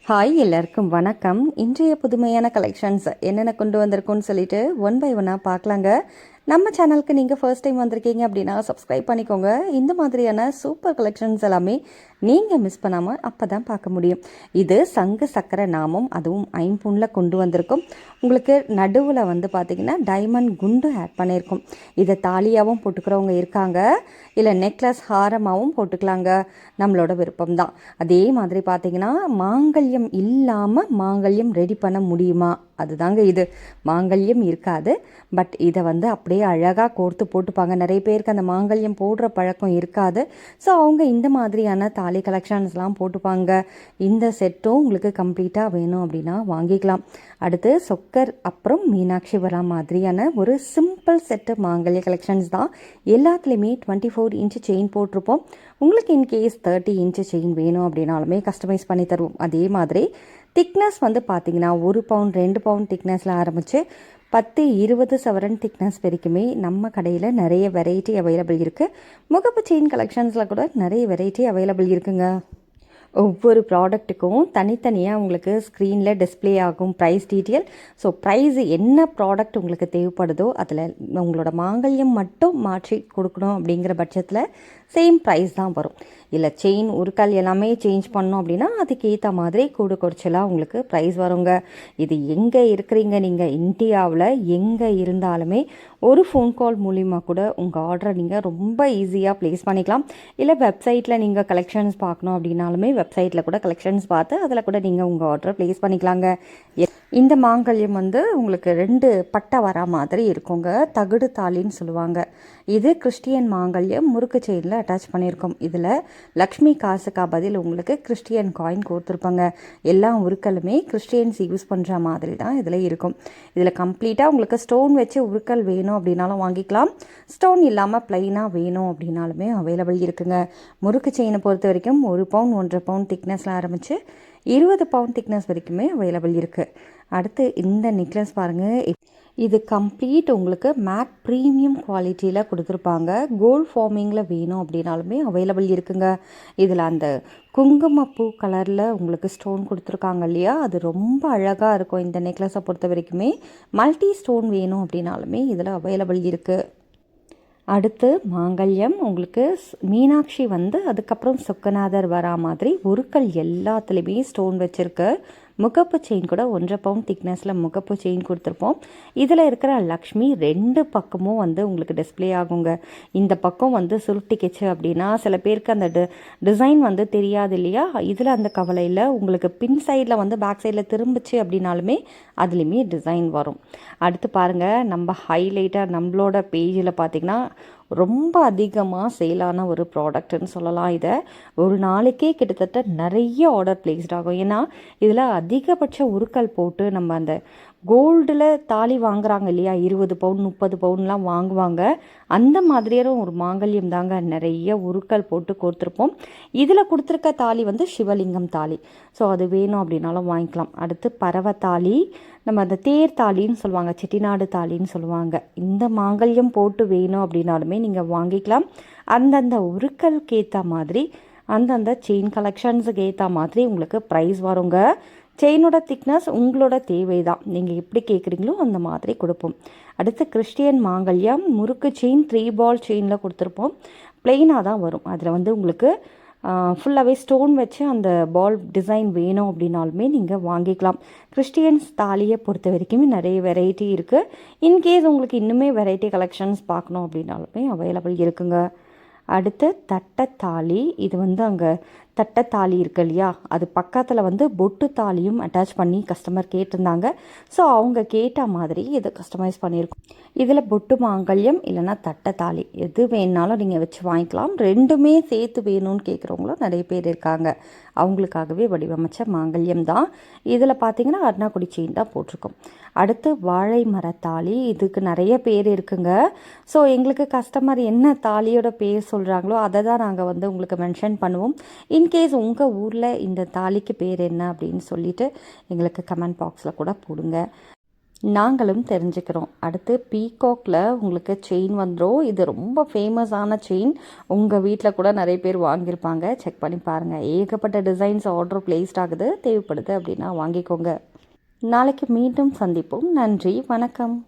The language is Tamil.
ஹாய் எல்லாருக்கும் வணக்கம். இன்றைய புதுமையான கலெக்ஷன்ஸ் என்னென்ன கொண்டு வந்திருக்கோன்னு சொல்லிட்டு ஒன் பை ஒன்னாக பார்க்கலாங்க. நம்ம சேனலுக்கு நீங்கள் ஃபர்ஸ்ட் டைம் வந்திருக்கீங்க அப்படின்னா சப்ஸ்கிரைப் பண்ணிக்கோங்க. இந்த மாதிரியான சூப்பர் கலெக்ஷன்ஸ் எல்லாமே நீங்கள் மிஸ் பண்ணாமல் அப்போ தான் பார்க்க முடியும். இது சங்கு சக்கரை நாமம், அதுவும் ஐம்பொனில் கொண்டு வந்திருக்கும். உங்களுக்கு நடுவில் வந்து பார்த்திங்கன்னா டைமண்ட் குண்டு ஆட் பண்ணியிருக்கும். இதை தாலியாகவும் போட்டுக்கிறவங்க இருக்காங்க, இல்லை நெக்லஸ் ஹாரமாகவும் போட்டுக்கலாங்க, நம்மளோட விருப்பம் தான். அதே மாதிரி பார்த்திங்கன்னா மாங்கல்யம் இல்லாமல் மாங்கல்யம் ரெடி பண்ண முடியுமா, அதுதாங்க இது. மாங்கல்யம் இருக்காது, பட் இதை வந்து அப்படியே அழகாக கோர்த்து போட்டுப்பாங்க. நிறைய பேருக்கு அந்த மாங்கல்யம் போடுற பழக்கம் இருக்காது. ஸோ அவங்க இந்த மாதிரியான தாலி கலெக்ஷன்ஸ்லாம் போட்டுப்பாங்க. இந்த செட்டும் உங்களுக்கு கம்ப்ளீட்டாக வேணும் அப்படின்னா வாங்கிக்கலாம். அடுத்து சொக்கர் அப்புறம் மீனாட்சி வரா மாதிரியான ஒரு சிம்பிள் செட்டு மாங்கல்ய கலெக்ஷன்ஸ் தான். எல்லாத்துலேயுமே 24 இன்ச்சு செயின் போட்டிருப்போம். உங்களுக்கு இன்கேஸ் 30 இன்ச்சு செயின் வேணும் அப்படின்னாலுமே கஸ்டமைஸ் பண்ணி தருவோம். அதே மாதிரி திக்னஸ் வந்து பார்த்திங்கன்னா 1 பவுண்ட் 2 பவுண்ட் திக்னஸில் ஆரம்பித்து 10-20 சவரன் திக்னஸ் வரைக்குமே நம்ம கடையில் நிறைய வெரைட்டி அவைலபிள் இருக்குது. முகப்பு செயின் கலெக்ஷன்ஸில் கூட நிறைய வெரைட்டி அவைலபிள் இருக்குங்க. ஒவ்வொரு ப்ராடக்ட்டுக்கும் தனித்தனியாக உங்களுக்கு ஸ்க்ரீனில் டிஸ்பிளே ஆகும் ப்ரைஸ் டீட்டெயில். ஸோ ப்ரைஸ் என்ன ப்ராடக்ட் உங்களுக்கு தேவைப்படுதோ அதில் உங்களோட மாங்கல்யம் மட்டும் மாற்றி கொடுக்கணும் அப்படிங்கிற பட்சத்தில் சேம் ப்ரைஸ் தான் வரும். இல்லை செயின் உருக்கல் எல்லாமே சேஞ்ச் பண்ணோம் அப்படின்னா அதுக்கேற்ற மாதிரி கூடு குறைச்சலாக உங்களுக்கு ப்ரைஸ் வருங்க. இது எங்கே இருக்கிறீங்க, நீங்கள் இந்தியாவில் எங்கே இருந்தாலுமே ஒரு ஃபோன் கால் மூலிமா கூட உங்கள் ஆர்டரை நீங்கள் ரொம்ப ஈஸியாக ப்ளேஸ் பண்ணிக்கலாம். இல்லை வெப்சைட்டில் நீங்கள் கலெக்ஷன்ஸ் பார்க்கணும் அப்படின்னாலுமே வெப்சைட்டில் கூட கலெக்ஷன்ஸ் பார்த்து அதில் கூட நீங்கள் உங்கள் ஆர்டரை ப்ளேஸ் பண்ணிக்கலாங்க. இந்த மாங்கல்யம் வந்து உங்களுக்கு 2 பட்டை வரா மாதிரி இருக்குங்க. தகுடு தாலின்னு சொல்லுவாங்க. இது கிறிஸ்டியன் மாங்கல்யம் முறுக்கு செயினில் அட்டாச் பண்ணியிருக்கோம். இதில் லக்ஷ்மி காசுக்கா பதில் உங்களுக்கு கிறிஸ்டியன் காயின் கொடுத்துருப்பாங்க. எல்லா உருக்களுமே கிறிஸ்டியன்ஸ் யூஸ் பண்ணுற மாதிரி தான் இதில் இருக்கும். இதில் கம்ப்ளீட்டாக உங்களுக்கு ஸ்டோன் வச்சு உருக்கல் வேணும் அப்படின்னாலும் வாங்கிக்கலாம். ஸ்டோன் இல்லாமல் ப்ளைனாக வேணும் அப்படின்னாலுமே அவைலபிள் இருக்குங்க. முறுக்கு செயினை பொறுத்த வரைக்கும் 1 பவுண்ட் 1.5 பவுண்ட் திக்னஸில் ஆரம்பித்து 20 பவுண்ட் திக்னஸ் வரைக்குமே அவைலபிள் இருக்குது. அடுத்து இந்த நெக்லஸ் பாருங்கள். இது கம்ப்ளீட் உங்களுக்கு மேட் ப்ரீமியம் குவாலிட்டியில் கொடுத்துருப்பாங்க. கோல்ட் ஃபார்மிங்கில் வேணும் அப்படின்னாலுமே அவைலபிள் இருக்குங்க. இதில் அந்த குங்குமப்பூ கலரில் உங்களுக்கு ஸ்டோன் கொடுத்துருக்காங்க இல்லையா, அது ரொம்ப அழகாக இருக்கும். இந்த நெக்லஸை பொறுத்த வரைக்குமே மல்டி ஸ்டோன் வேணும் அப்படின்னாலுமே இதில் அவைலபிள் இருக்குது. அடுத்து மாங்கல்யம் உங்களுக்கு மீனாட்சி வந்து அதுக்கப்புறம் சொக்கநாதர் வரா மாதிரி உருக்கள் எல்லாத்துலேயுமே ஸ்டோன் வச்சுருக்கு. முகப்பு செயின் கூட 1.5 பவுண்ட் திக்னஸில் முகப்பு செயின் கொடுத்துருப்போம். இதில் இருக்கிற லக்ஷ்மி 2 பக்கமும் வந்து உங்களுக்கு டிஸ்பிளே ஆகுங்க. இந்த பக்கம் வந்து சுருட்டிக்கிச்சு அப்படின்னா சில பேருக்கு அந்த டிசைன் வந்து தெரியாது இல்லையா, இதில் அந்த கவலையில் உங்களுக்கு பின் சைடில் வந்து பேக் சைடில் திரும்பிச்சு அப்படின்னாலுமே அதுலேயுமே டிசைன் வரும். அடுத்து பாருங்கள், நம்ம ஹைலைட்டாக நம்மளோட பேஜில் பார்த்திங்கன்னா ரொம்ப அதிகமாக சேலான ஒரு ப்ராடக்ட்னு சொல்லலாம். இதை ஒரு நாளைக்கே கிட்டத்தட்ட நிறைய ஆர்டர் பிளேஸ்ட் ஆகும். ஏன்னா இதில் அதிகபட்ச உருக்கல் போட்டு நம்ம அந்த கோல்டில் தாலி வாங்குறாங்க இல்லையா, 20 பவுன் 30 பவுன்லாம் வாங்குவாங்க. அந்த மாதிரியான ஒரு மாங்கல்யம் தாங்க நிறைய உருக்கல் போட்டு கொடுத்துருப்போம். இதில் கொடுத்துருக்க தாலி வந்து சிவலிங்கம் தாலி. ஸோ அது வேணும் அப்படின்னாலும் வாங்கிக்கலாம். அடுத்து பறவை தாலி, நம்ம அந்த தேர் தாலின்னு சொல்லுவாங்க, செட்டிநாடு தாலின்னு சொல்லுவாங்க. இந்த மாங்கல்யம் போட்டு வேணும் அப்படின்னாலுமே நீங்கள் வாங்கிக்கலாம். அந்தந்த உருக்கலுக்கு ஏற்ற மாதிரி அந்தந்த செயின் கலெக்ஷன்ஸுக்கு ஏற்ற மாதிரி உங்களுக்கு ப்ரைஸ் வருங்க. செயினோட திக்னஸ் உங்களோட தேவை தான், நீங்கள் எப்படி கேட்குறீங்களோ அந்த மாதிரி கொடுப்போம். அடுத்து கிறிஸ்டியன் மாங்கல்யம் முறுக்கு செயின் 3 பால் செயினில் கொடுத்துருப்போம். பிளெயினாக தான் வரும். அதில் வந்து உங்களுக்கு ஃபுல்லாகவே ஸ்டோன் வச்சு அந்த பால் டிசைன் வேணும் அப்படின்னாலுமே நீங்கள் வாங்கிக்கலாம். கிறிஸ்டியன்ஸ் தாலியை பொறுத்த வரைக்குமே நிறைய வெரைட்டி இருக்குது. இன்கேஸ் உங்களுக்கு இன்னுமே வெரைட்டி கலெக்ஷன்ஸ் பார்க்கணும் அப்படின்னாலுமே அவைலபிள் இருக்குங்க. அடுத்து தட்டத்தாலி. இது வந்து அங்கே தட்டத்தாலி இருக்கு இல்லையா, அது பக்கத்தில் வந்து பொட்டு தாலியும் அட்டாச் பண்ணி கஸ்டமர் கேட்டிருந்தாங்க. ஸோ அவங்க கேட்ட மாதிரி இதை கஸ்டமைஸ் பண்ணியிருக்கோம். இதில் பொட்டு மாங்கல்யம் இல்லைன்னா தட்டத்தாலி எது வேணாலும் நீங்கள் வச்சு வாங்கிக்கலாம். ரெண்டுமே சேர்த்து வேணும்னு கேட்குறவங்களும் நிறைய பேர் இருக்காங்க. அவங்களுக்காகவே வடிவமைச்ச மாங்கல்யம் தான். இதில் பார்த்தீங்கன்னா அருணாக்குடி செயின் தான் போட்டிருக்கோம். அடுத்து வாழை மரத்தாலி. இதுக்கு நிறைய பேர் இருக்குங்க. ஸோ எங்களுக்கு கஸ்டமர் என்ன தாலியோட பேர் சொல்கிறாங்களோ அதை தான் நாங்கள் வந்து உங்களுக்கு மென்ஷன் பண்ணுவோம். இன்கேஸ் உங்கள் ஊரில் இந்த தாலிக்கு பேர் என்ன அப்படின்னு சொல்லிட்டு எங்களுக்கு கமெண்ட் பாக்ஸில் கூட போடுங்க. நாங்களும் தெரிஞ்சுக்கிறோம். அடுத்து பீகாக்ல உங்களுக்கு செயின் வந்துடும். இது ரொம்ப ஃபேமஸான செயின். உங்கள் வீட்டில் கூட நிறைய பேர் வாங்கியிருப்பாங்க. செக் பண்ணி பாருங்கள். ஏகப்பட்ட டிசைன்ஸ் ஆர்டர் பிளேஸ்ட் ஆகுது. தேவைப்படுது அப்படின்னா வாங்கிக்கோங்க. நாளைக்கு மீண்டும் சந்திப்போம். நன்றி, வணக்கம்.